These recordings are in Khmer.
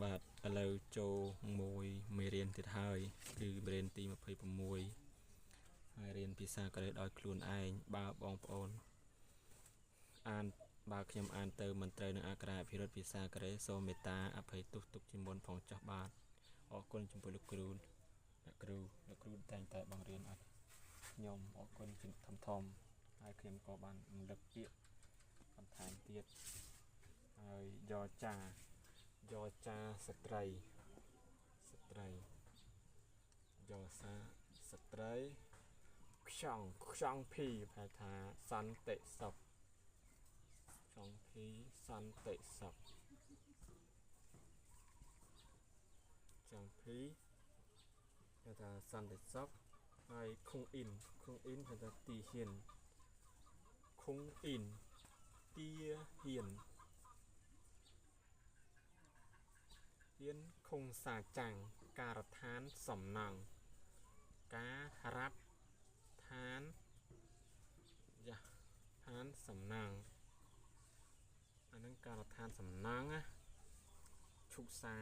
បាទឥឡូវចូលមួយមេរៀនទៀតហើយគឺមេរៀនទី26ហើយរៀនភាសាកូរ៉េដោយខ្លួនឯងបើបងប្អូនអានបើខ្ញុំអានទៅមិនត្រូវនឹងអក្ខរាអភិរក្សភាសាកូរ៉េសូមមេត្តាអភ័យទោសទុកជាមុនផងចុះបាទអរគុណចំពោះលោកគ្រូអ្នកគ្រូតែងតែបង្រៀនឲ្យខ្ញុំអរគុណជាធំហើយខ្ញុំក៏បានរំលឹកពាក្យបន្ថែមទៀតហើយយកចាស្ត្រីយកសាស្ត្រីខ្ចង់ភីប្រែថាសន្តិសុខខ្ចង់ភីសន្តិសុខខ្ចង់ភីគេថាសន្តិសុខហើយខុងអ៊ីនគេថាទីហ៊ានខុងអ៊ីនទីហ៊ានខុងសាចាំងការដ្ឋានសំណង់ការរាប់ឋានសំណង់អានឹងការដ្ឋានសំណង់ណាឈុសា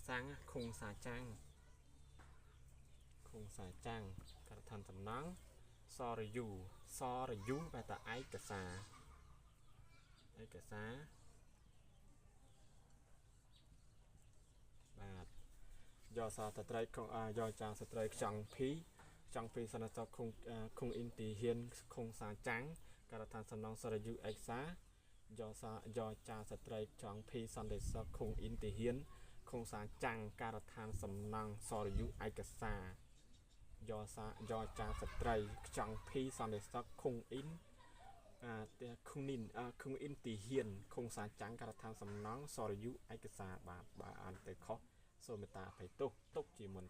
សាំងខុងសាចាំងការដ្ឋានសំណង់សរយូបែបតែឯកសារបាទយកសារតត្រីយកចាស្ត្រីខ្ចង់ភីសន្និសីទខុងអ៊ីនទីហ៊ានខុងសាចាំងការដ្ឋានសំណង់សរយូឯកសារយកចាស្ត្រីខ្ចង់ភីសន្និសីទខុងអ៊ីនទីហ៊ានខុងសាចាំងការដ្ឋានសំណង់សរយូឯកសារយកចាស្ត្រីខ្ចង់ភីសន្និសីទខុងអ៊ីនខុងអ៊ីនទីហ៊ានខុងសាចាំងការដ្ឋានសំណង់សរយូឯកសារបាទបើអានទៅខុសសូមមេត្តាអភ័យទោសទុកជាមុន